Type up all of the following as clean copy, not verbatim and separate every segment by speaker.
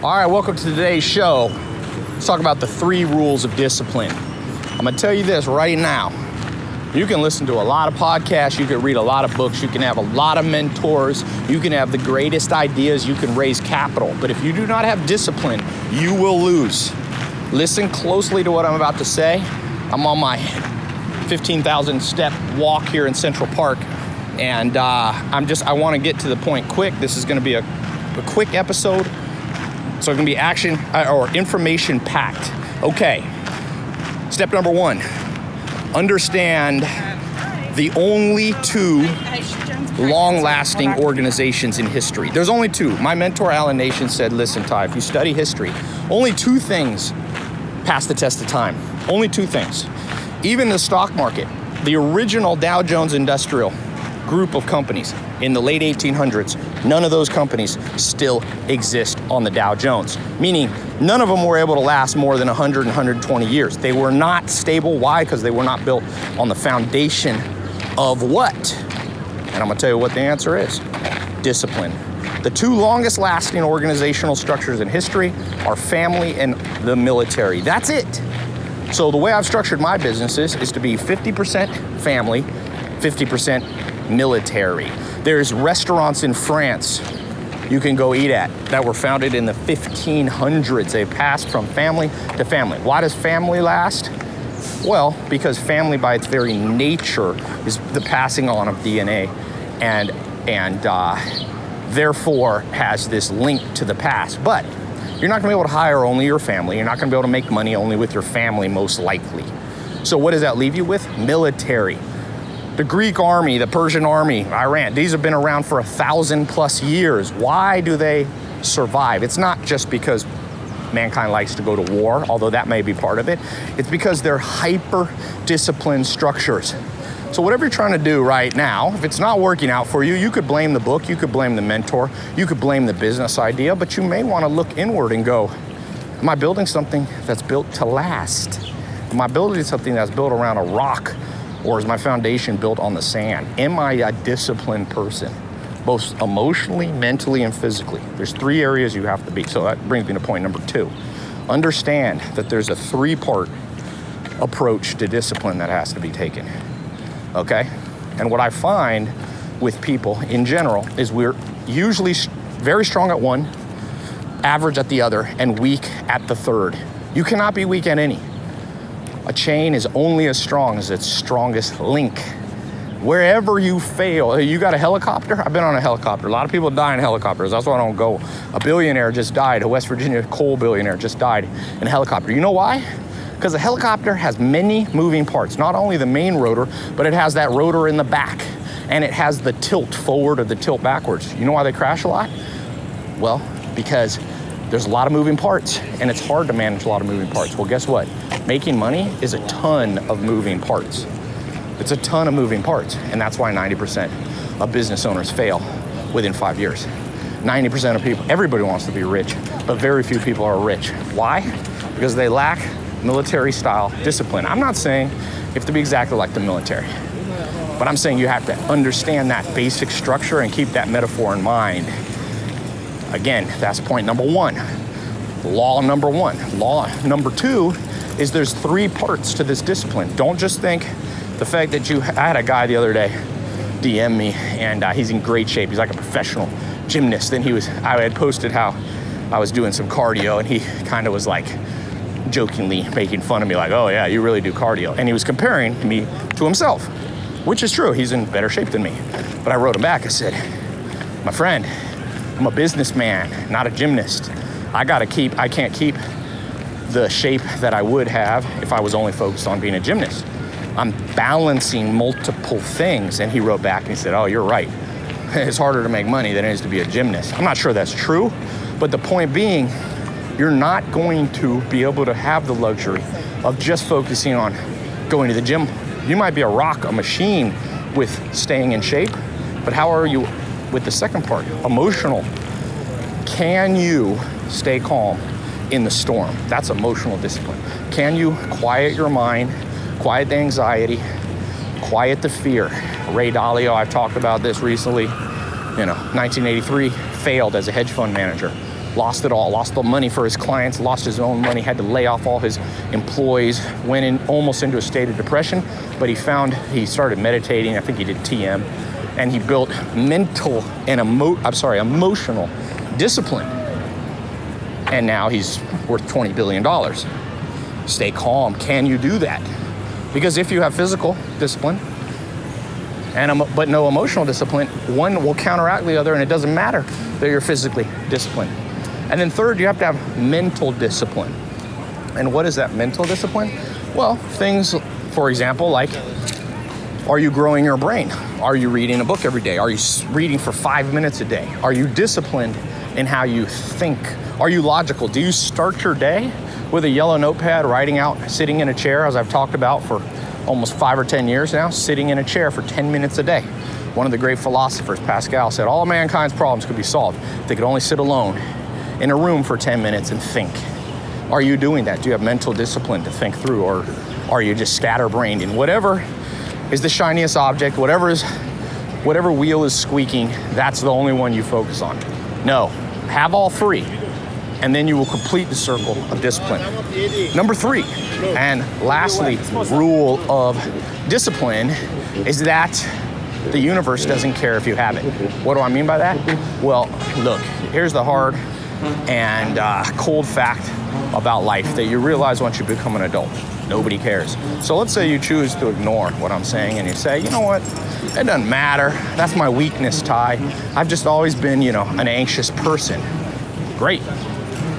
Speaker 1: All right, welcome to today's show. Let's talk about the 3 rules of discipline. I'm gonna tell you this right now. You can listen to a lot of podcasts, you can read a lot of books, you can have a lot of mentors, you can have the greatest ideas, you can raise capital. But if you do not have discipline, you will lose. Listen closely to what I'm about to say. I'm on my 15,000 step walk here in Central Park, and I wanna get to the point quick. This is gonna be a quick episode. So it's gonna be action or information packed. Okay, step number 1, understand the only 2 long-lasting organizations in history. There's only 2. My mentor, Alan Nation, said, listen, Ty, if you study history, only 2 things pass the test of time. Only 2 things. Even the stock market, the original Dow Jones Industrial group of companies in the late 1800s, none of those companies still exist on the Dow Jones, meaning none of them were able to last more than 100 and 120 years. They were not stable. Why? Because they were not built on the foundation of what? And I'm gonna tell you what the answer is. Discipline. The 2 longest lasting organizational structures in history are family and the military. That's it. So the way I've structured my businesses is to be 50% family, 50% military. There's restaurants in France you can go eat at that were founded in the 1500s. They passed from family to family. Why does family last? Well, because family by its very nature is the passing on of DNA and therefore has this link to the past. But you're not gonna be able to hire only your family. You're not gonna be able to make money only with your family, most likely. So what does that leave you with? Military. The Greek army, the Persian army, Iran, these have been around for 1,000+ years. Why do they survive? It's not just because mankind likes to go to war, although that may be part of it. It's because they're hyper-disciplined structures. So whatever you're trying to do right now, if it's not working out for you, you could blame the book, you could blame the mentor, you could blame the business idea, but you may want to look inward and go, am I building something that's built to last? Am I building something that's built around a rock? Or is my foundation built on the sand? Am I a disciplined person, both emotionally, mentally, and physically? There's 3 areas you have to be. So that brings me to point number 2. Understand that there's a 3-part approach to discipline that has to be taken, okay? And what I find with people in general is we're usually very strong at one, average at the other, and weak at the third. You cannot be weak at any. A chain is only as strong as its strongest link. Wherever you fail, you got a helicopter? I've been on a helicopter. A lot of people die in helicopters. That's why I don't go. A billionaire just died. A West Virginia coal billionaire just died in a helicopter. You know why? Because a helicopter has many moving parts. Not only the main rotor, but it has that rotor in the back. And it has the tilt forward or the tilt backwards. You know why they crash a lot? Well, because there's a lot of moving parts, and it's hard to manage a lot of moving parts. Well, guess what? Making money is a ton of moving parts. It's a ton of moving parts, and that's why 90% of business owners fail within 5 years. 90% of people, everybody wants to be rich, but very few people are rich. Why? Because they lack military-style discipline. I'm not saying you have to be exactly like the military, but I'm saying you have to understand that basic structure and keep that metaphor in mind. Again, that's point number 1. Law number 1. Law number 2 is there's 3 parts to this discipline. Don't just think the fact that I had a guy the other day DM me, and he's in great shape. He's like a professional gymnast. And I had posted how I was doing some cardio, and he kind of was like jokingly making fun of me, like, oh yeah, you really do cardio. And he was comparing me to himself, which is true. He's in better shape than me. But I wrote him back. I said, my friend, I'm a businessman, not a gymnast. I can't keep the shape that I would have if I was only focused on being a gymnast. I'm balancing multiple things. And he wrote back and he said, oh, you're right. It's harder to make money than it is to be a gymnast. I'm not sure that's true, but the point being, you're not going to be able to have the luxury of just focusing on going to the gym. You might be a machine with staying in shape, but how are you with the second part, emotional? Can you stay calm in the storm? That's emotional discipline. Can you quiet your mind, quiet the anxiety, quiet the fear? Ray Dalio, I've talked about this recently, 1983, failed as a hedge fund manager. lost it all, lost the money for his clients, lost his own money, had to lay off all his employees, went in almost into a state of depression. But he started meditating. I think he did TM, and he built mental and emotional discipline. And now he's worth $20 billion. Stay calm. Can you do that? Because if you have physical discipline but no emotional discipline, one will counteract the other, and it doesn't matter that you're physically disciplined. And then third, you have to have mental discipline. And what is that mental discipline? Well, things, for example, like, are you growing your brain? Are you reading a book every day? Are you reading for 5 minutes a day? Are you disciplined in how you think? Are you logical? Do you start your day with a yellow notepad, writing out, sitting in a chair, as I've talked about for almost 5 or 10 years now, sitting in a chair for 10 minutes a day? One of the great philosophers, Pascal, said all mankind's problems could be solved if they could only sit alone in a room for 10 minutes and think. Are you doing that? Do you have mental discipline to think through, or are you just scatterbrained in whatever is the shiniest object, whatever wheel is squeaking, that's the only one you focus on? No, have all three, and then you will complete the circle of discipline. Number 3, and lastly, rule of discipline is that the universe doesn't care if you have it. What do I mean by that? Well, look, here's the hard and cold fact about life that you realize once you become an adult. Nobody cares. So let's say you choose to ignore what I'm saying, and you say, you know what, it doesn't matter. That's my weakness, Ty. I've just always been, an anxious person. Great.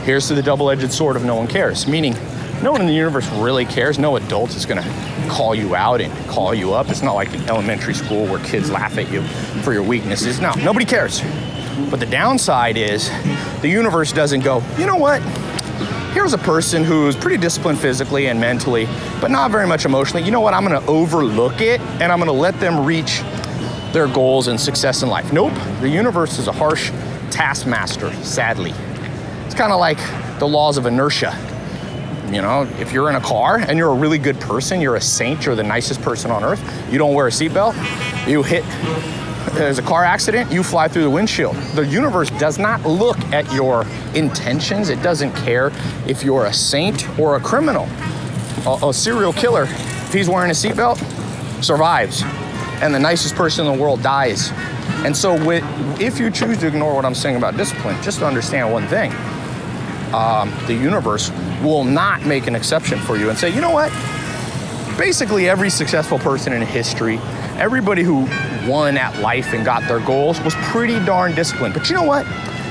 Speaker 1: Here's to the double-edged sword of no one cares, meaning no one in the universe really cares. No adult is gonna call you out and call you up. It's not like in elementary school where kids laugh at you for your weaknesses. No, nobody cares. But the downside is the universe doesn't go, you know what? Here's a person who's pretty disciplined physically and mentally, but not very much emotionally. You know what? I'm gonna overlook it, and I'm gonna let them reach their goals and success in life. Nope, the universe is a harsh taskmaster, sadly. It's kind of like the laws of inertia. If you're in a car and you're a really good person, you're a saint, you're the nicest person on earth, you don't wear a seatbelt, there's a car accident, you fly through the windshield. The universe does not look at your intentions. It doesn't care if you're a saint or a criminal. A serial killer, if he's wearing a seatbelt, survives. And the nicest person in the world dies. And so if you choose to ignore what I'm saying about discipline, just to understand one thing, the universe will not make an exception for you and say, you know what? Basically every successful person in history, everybody who won at life and got their goals was pretty darn disciplined. But you know what?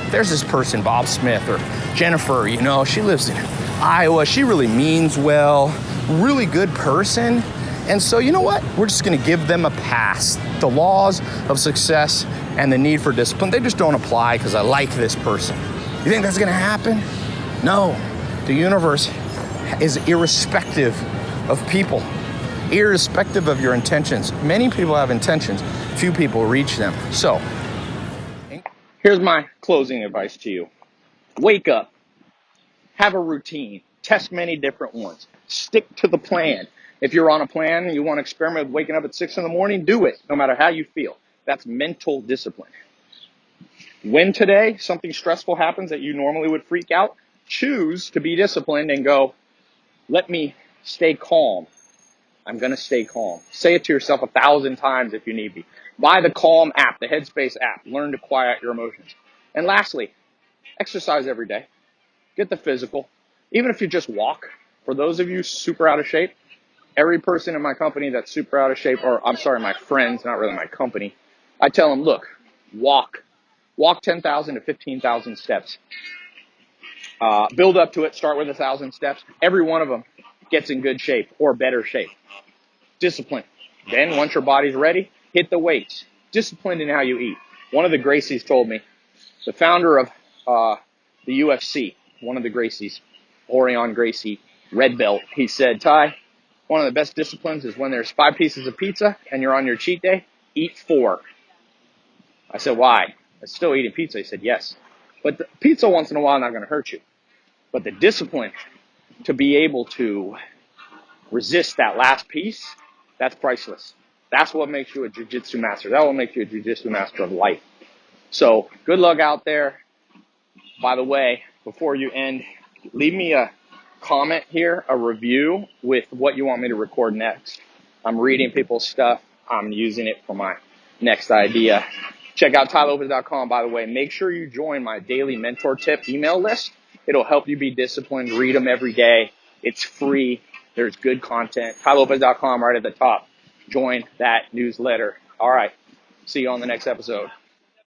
Speaker 1: There's this person, Bob Smith or Jennifer, she lives in Iowa. She really means well, really good person. And so you know what? We're just gonna give them a pass. The laws of success and the need for discipline, they just don't apply because I like this person. You think that's gonna happen? No, the universe is irrespective of people. Irrespective of your intentions. Many people have intentions, few people reach them. So, here's my closing advice to you. Wake up, have a routine, test many different ones, stick to the plan. If you're on a plan and you want to experiment with waking up at 6 in the morning, do it, no matter how you feel. That's mental discipline. When today something stressful happens that you normally would freak out, choose to be disciplined and go, let me stay calm. I'm going to stay calm. Say it to yourself 1,000 times if you need be. Buy the Calm app, the Headspace app. Learn to quiet your emotions. And lastly, exercise every day. Get the physical. Even if you just walk. For those of you super out of shape, every person in my company that's super out of shape, or I'm sorry, my friends, not really my company, I tell them, look, walk 10,000 to 15,000 steps. Build up to it. Start with 1,000 steps. Every one of them gets in good shape or better shape. Discipline. Then once your body's ready, hit the weights. Disciplined in how you eat. One of the Gracies told me, the founder of the UFC, one of the Gracies, Orion Gracie, red belt, he said, Ty, one of the best disciplines is when there's 5 pieces of pizza and you're on your cheat day, eat 4. I said, why? I'm still eating pizza. He said, yes. But the pizza once in a while is not going to hurt you. But the discipline to be able to resist that last piece, that's priceless. That's what makes you a jiu-jitsu master. That will make you a jiu-jitsu master of life. So good luck out there. By the way, before you end, leave me a comment here, a review with what you want me to record next. I'm reading people's stuff. I'm using it for my next idea. Check out TyLopez.com, by the way. Make sure you join my daily mentor tip email list. It'll help you be disciplined. Read them every day. It's free. There's good content. TyLopez.com right at the top. Join that newsletter. All right. See you on the next episode.